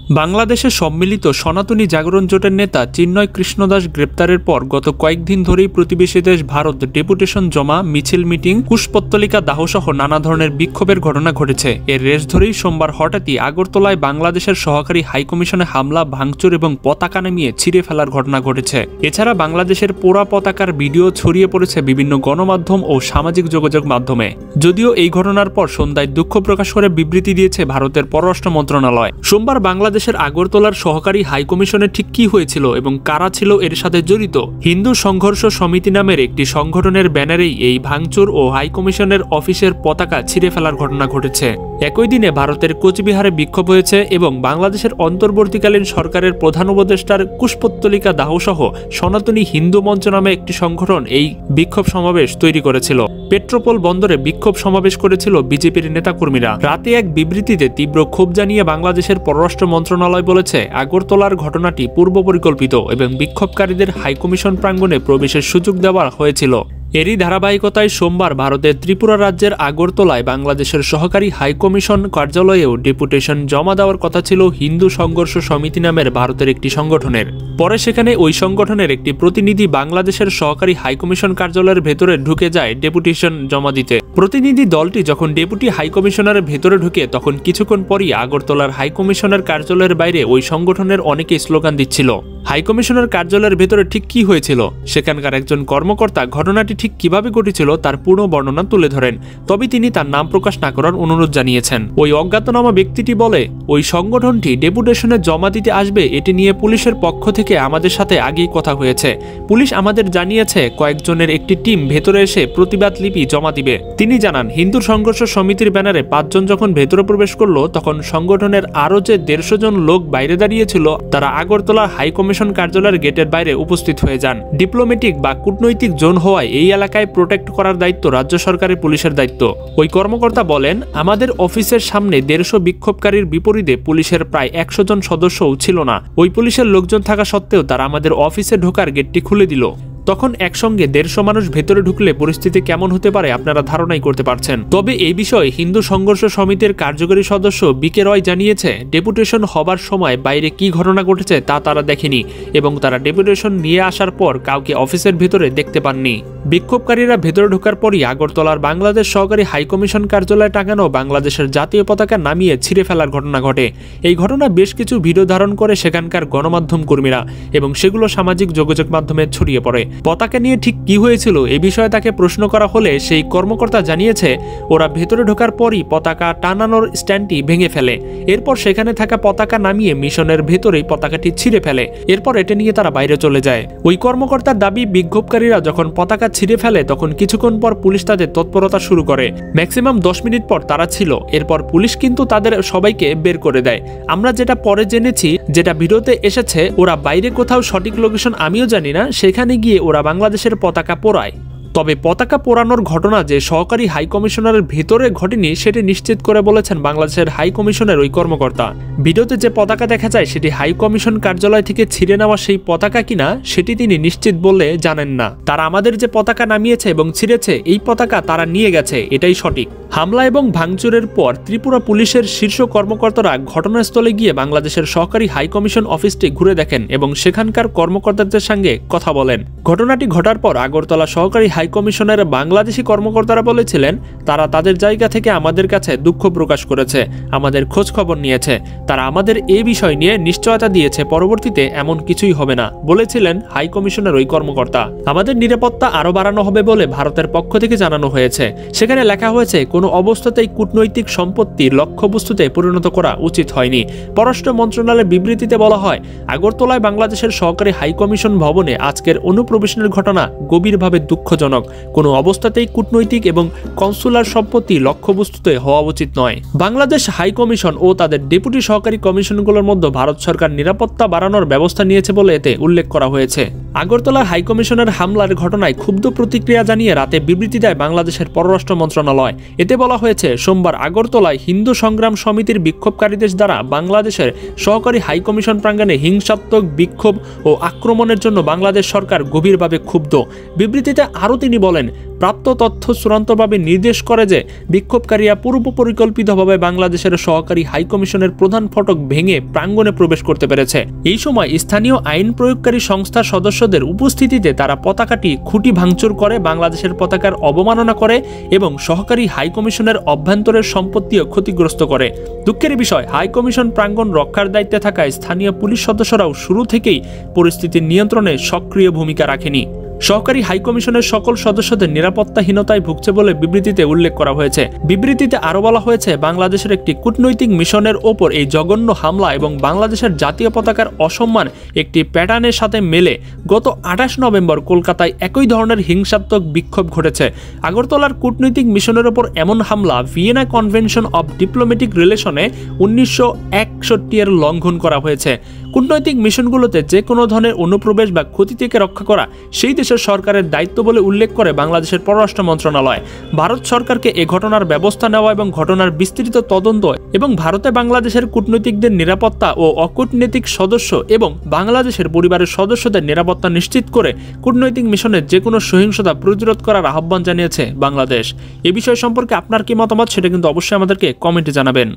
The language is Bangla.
বাংলাদেশে সম্মিলিত সনাতনী জাগরণ জোটের নেতা চিন্ময় কৃষ্ণ দাস গ্রেপ্তারের পর গত কয়েকদিন ধরেই প্রতিবেশী দেশ ভারত ডেপুটেশন জমা, মিছিল, মিটিং, কুশপত্তলিকা দাহসহ নানা ধরনের বিক্ষোভের ঘটনা ঘটেছে। এর রেশ ধরেই সোমবার হঠাৎই আগরতলায় বাংলাদেশের সহকারী হাইকমিশনে হামলা, ভাঙচুর এবং পতাকা নামিয়ে ছিঁড়ে ফেলার ঘটনা ঘটেছে। এছাড়া বাংলাদেশের পোড়া পতাকার ভিডিও ছড়িয়ে পড়েছে বিভিন্ন গণমাধ্যম ও সামাজিক যোগাযোগ মাধ্যমে। যদিও এই ঘটনার পর সন্ধ্যায় দুঃখ প্রকাশ করে বিবৃতি দিয়েছে ভারতের পররাষ্ট্র মন্ত্রণালয়। সোমবার বাংলাদেশের আগরতলার সহকারী হাইকমিশনে ঠিক কি হয়েছিল এবং কারা ছিল এর সাথে জড়িত? হিন্দু সংঘর্ষ সমিতি নামের একটি সংগঠনের ব্যানারেই এই ভাঙচুর ও হাইকমিশনের অফিসের পতাকা ছিঁড়ে ফেলার ঘটনা ঘটেছে। একই দিনে ভারতের কোচবিহারে বিক্ষোভ হয়েছে এবং বাংলাদেশের অন্তর্বর্তীকালীন সরকারের প্রধান উপদেষ্টার কুশপত্তলিকা দাহসহ সনাতনী হিন্দু মঞ্চ নামে একটি সংগঠন এই বিক্ষোভ সমাবেশ তৈরি করেছিল। পেট্রোপোল বন্দরে বিক্ষোভ সমাবেশ করেছিল বিজেপির নেতাকর্মীরা। রাতে এক বিবৃতিতে তীব্র ক্ষোভ জানিয়ে বাংলাদেশের পররাষ্ট্র মন্ত্রণালয় বলেছে, আগরতলার ঘটনাটি পূর্ব পরিকল্পিত এবং বিক্ষোভকারীদের হাইকমিশন প্রাঙ্গণে প্রবেশের সুযোগ দেওয়া হয়েছিল। এরই ধারাবাহিকতায় সোমবার ভারতের ত্রিপুরা রাজ্যের আগরতলায় বাংলাদেশের সহকারী হাইকমিশন কার্যালয়েও ডেপুটেশন জমা দেওয়ার কথা ছিল হিন্দু সংঘর্ষ সমিতি নামের ভারতের একটি সংগঠনের। পরে সেখানে ওই সংগঠনের একটি প্রতিনিধি বাংলাদেশের সহকারী হাইকমিশন কার্যালয়ের ভেতরে ঢুকে যায় ডেপুটেশন জমা দিতে। প্রতিনিধি দলটি যখন ডেপুটি হাইকমিশনারের ভেতরে ঢুকে তখন কিছুক্ষণ পরই আগরতলার হাইকমিশনের কার্যালয়ের বাইরে ওই সংগঠনের অনেকেই স্লোগান দিচ্ছিল। হাইকমিশনের কার্যালয়ের ভেতরে ঠিক কি হয়েছিল, সেখানকার একজন কর্মকর্তা ঘটনাটি ঠিক কিভাবে ঘটেছিল তার পূর্ণ বর্ণনা তুলে ধরেন। তবে তিনি তার নাম প্রকাশ না করার অনুরোধ জানিয়েছেন। ওই অজ্ঞাতনামা ব্যক্তিটি বলে, ওই সংগঠনটি ডেপুটেশনে জমা দিতে আসবে, এটি নিয়ে পুলিশের পক্ষ থেকে আমাদের সাথে আগেই কথা হয়েছে। পুলিশ আমাদের জানিয়েছে কয়েকজনের একটি টিম ভেতরে এসে প্রতিবাদ লিপি জমা দিবে। তিনি জানান, হিন্দু সংঘর্ষ সমিতির ব্যানারে 5 জন যখন ভেতরে প্রবেশ করলো তখন সংগঠনের আরও যে 150 জন লোক বাইরে দাঁড়িয়েছিল তারা আগরতলা হাইকমিশন কার্যালয়ের গেটের বাইরে উপস্থিত হয়ে যান। ডিপ্লোম্যাটিক বা কূটনৈতিক জোন হওয়ায় এই এলাকায় প্রোটেক্ট করার দায়িত্ব রাজ্য সরকারের পুলিশের দায়িত্ব। ওই কর্মকর্তা বলেন, আমাদের অফিসের সামনে 150 বিক্ষোভকারীর বিপরীতে পুলিশের প্রায় 100 জন সদস্যও ছিল না। ওই পুলিশের লোকজন থাকা সত্ত্বেও তারা আমাদের অফিসে ঢোকার গেটটি খুলে দিল। তখন একসঙ্গে 150 মানুষ ভেতরে ঢুকলে পরিস্থিতি কেমন হতে পারে আপনারা ধারণাই করতে পারছেন। তবে এই বিষয়ে হিন্দু সংঘর্ষ সমিতির কার্যকরী সদস্য বিকে রয় জানিয়েছে, ডেপুটেশন হবার সময় বাইরে কি ঘটনা ঘটেছে তা তারা দেখেনি এবং তারা ডেপুটেশন নিয়ে আসার পর কাউকে অফিসের ভেতরে দেখতে পাননি। বিক্ষোভকারীরা ভেতরে ঢোকার পরই আগরতলার বাংলাদেশ সহকারী হাইকমিশন কার্যালয়ে টাঙানো বাংলাদেশের জাতীয় পতাকা নামিয়ে ছিঁড়ে ফেলার ঘটনা ঘটে। এই ঘটনা বেশ কিছু ভিডিও ধারণ করে সেখানকার গণমাধ্যম কর্মীরা এবং সেগুলো সামাজিক যোগাযোগ মাধ্যমে ছড়িয়ে পড়ে। পতাকা নিয়ে ঠিক কি হয়েছিল এ বিষয়ে তাকে প্রশ্ন করা হলে সেই কর্মকর্তা জানিয়েছে, ওরা ভেতরে ঢোকার পরই পতাকা টানানোর স্ট্যান্ডটি ভেঙে ফেলে। এরপর সেখানে থাকা পতাকা নামিয়ে মিশনের ভেতরেই পতাকাটি ছিঁড়ে ফেলে। এরপর এটা নিয়ে তারা বাইরে চলে যায়। ওই কর্মকর্তার দাবি, বিক্ষোভকারীরা যখন পতাকা ছিঁড়ে ফেলে তখন কিছুক্ষণ পর পুলিশ তাদের তৎপরতা শুরু করে। ম্যাক্সিমাম 10 মিনিট পর তারা ছিল। এরপর পুলিশ কিন্তু তাদের সবাইকে বের করে দেয়। আমরা যেটা পরে জেনেছি, যেটা ভিডিওতে এসেছে, ওরা বাইরে কোথাও সঠিক লোকেশন আমিও জানি না, সেখানে গিয়ে ওরা বাংলাদেশের পতাকা পোড়ায়। তবে পতাকা পোড়ানোর ঘটনা যে সহকারী হাইকমিশনারের ভেতরে ঘটেনি সেটি নিশ্চিত করে বলেছেন বাংলাদেশের হাইকমিশনের ওই কর্মকর্তা। ভিডিওতে যে পতাকা দেখা যায় সেটি হাইকমিশন কার্যালয় থেকে ছিঁড়ে নেওয়া সেই পতাকা কিনা সেটি তিনি নিশ্চিত বললে জানেন না। তারা আমাদের যে পতাকা নামিয়েছে এবং ছিঁড়েছে এই পতাকা তারা নিয়ে গেছে, এটাই সঠিক। হামলা এবং ভাঙচুরের পর ত্রিপুরা পুলিশের শীর্ষ কর্মকর্তারা ঘটনাস্থলে গিয়ে বাংলাদেশের সহকারী হাইকমিশন অফিসটি ঘুরে দেখেন এবং সেখানকার কর্মকর্তাদের সঙ্গে কথা বলেন। ঘটনাটি ঘটার পর আগরতলা সহকারী হাইকমিশনের বাংলাদেশি কর্মকর্তারা বলেছিলেন, তারা তাদের জায়গা থেকে আমাদের কাছে দুঃখ প্রকাশ করেছে, আমাদের খোঁজ খবর নিয়েছে, তারা আমাদের এই বিষয় নিয়ে নিশ্চয়তা দিয়েছে পরবর্তীতে এমন কিছুই হবে না, বলেছিলেন হাইকমিশনের ওই কর্মকর্তা। আমাদের নিরাপত্তা আরও বাড়ানো হবে বলে ভারতের পক্ষ থেকে জানানো হয়েছে। সেখানে লেখা হয়েছে, কোনো অবস্থাতেই কূটনৈতিক সম্পত্তি লক্ষ্যবস্তুতে পরিণত করা উচিত হয়নি। পররাষ্ট্র মন্ত্রণালয়ের বিবৃতিতে বলা হয়, আগরতলায় বাংলাদেশের সহকারী হাইকমিশন ভবনে আজকের অনুপ্রবেশনের ঘটনা গভীরভাবে দুঃখজনক। কোনো অবস্থাতেই কূটনৈতিক এবং কনসুলার সম্পত্তি লক্ষ্যবস্তুতে হওয়া উচিত নয়। বাংলাদেশ হাইকমিশন ও তাদের ডেপুটি সহকারী কমিশনগুলোর মধ্যে ভারত সরকার নিরাপত্তা বাড়ানোর ব্যবস্থা নিয়েছে বলে এতে উল্লেখ করা হয়েছে। আগরতলার হাইকমিশনের হামলার ঘটনায় ক্ষুব্ধ প্রতিক্রিয়া জানিয়ে রাতে বিবৃতি দেয় বাংলাদেশের পররাষ্ট্র মন্ত্রণালয়। এতে বলা হয়েছে, সোমবার আগরতলায় হিন্দু সংগ্রাম সমিতির বিক্ষোভকারীদের দ্বারা বাংলাদেশের সহকারী হাইকমিশন প্রাঙ্গণে হিংসাত্মক বিক্ষোভ ও আক্রমণের জন্য বাংলাদেশ সরকার গভীরভাবে ক্ষুব্ধ। বিবৃতিতে আরও তিনি বলেন, প্রাপ্ত তথ্য চূড়ান্তভাবে নির্দেশ করে যে বিক্ষোভকারীরা পূর্ব পরিকল্পিতভাবে বাংলাদেশের সহকারী হাইকমিশনের প্রধান ফটক ভেঙে প্রাঙ্গণে প্রবেশ করতে পেরেছে। এই সময় স্থানীয় আইন প্রয়োগকারী সংস্থার সদস্যদের উপস্থিতিতে তারা পতাকাটি খুঁটি ভাঙচুর করে, বাংলাদেশের পতাকার অবমাননা করে এবং সহকারী হাইকমিশনের অভ্যন্তরের সম্পত্তিও ক্ষতিগ্রস্ত করে। দুঃখের বিষয়, হাইকমিশন প্রাঙ্গণ রক্ষার দায়িত্বে থাকা স্থানীয় পুলিশ সদস্যরাও শুরু থেকেই পরিস্থিতির নিয়ন্ত্রণে সক্রিয় ভূমিকা রাখেনি। সহকারী হাইকমিশনের সকল সদস্যদের নিরাপত্তাহীনতায় ভুগছে বলে বিবৃতিতে উল্লেখ করা হয়েছে। বিবৃতিতে আরও বলা হয়েছে, বাংলাদেশের একটি কূটনৈতিক মিশনের ওপর এই জঘন্য হামলা এবং বাংলাদেশের জাতীয় পতাকার অসম্মান একটি প্যাটার্নের সাথে মেলে গত 28 নভেম্বর কলকাতায় একই ধরনের হিংসাত্মক বিক্ষোভ ঘটেছে। আগরতলার কূটনৈতিক মিশনের ওপর এমন হামলা ভিয়েনা কনভেনশন অব ডিপ্লোম্যাটিক রিলেশনে 1961 লঙ্ঘন করা হয়েছে। কূটনৈতিক মিশনগুলোতে যে কোনো ধরনের অনুপ্রবেশ বা ক্ষতি থেকে রক্ষা করা সেই দেশের সরকারের দায়িত্ব বলে উল্লেখ করে বাংলাদেশের পররাষ্ট্র মন্ত্রণালয়। ভারত সরকারকে এ ঘটনার ব্যবস্থা নেওয়া এবং ঘটনার বিস্তৃত তদন্ত এবং ভারতে বাংলাদেশের কূটনীতিকদের নিরাপত্তা ও অকূটনৈতিক সদস্য এবং বাংলাদেশের পরিবারের সদস্যদের নিরাপত্তা নিশ্চিত করে কূটনৈতিক মিশনের যে কোনো সহিংসতা প্রতিরোধ করার আহ্বান জানিয়েছে বাংলাদেশ। এ বিষয় সম্পর্কে আপনার কি মতামত সেটা কিন্তু অবশ্যই আমাদেরকে কমেন্টে জানাবেন।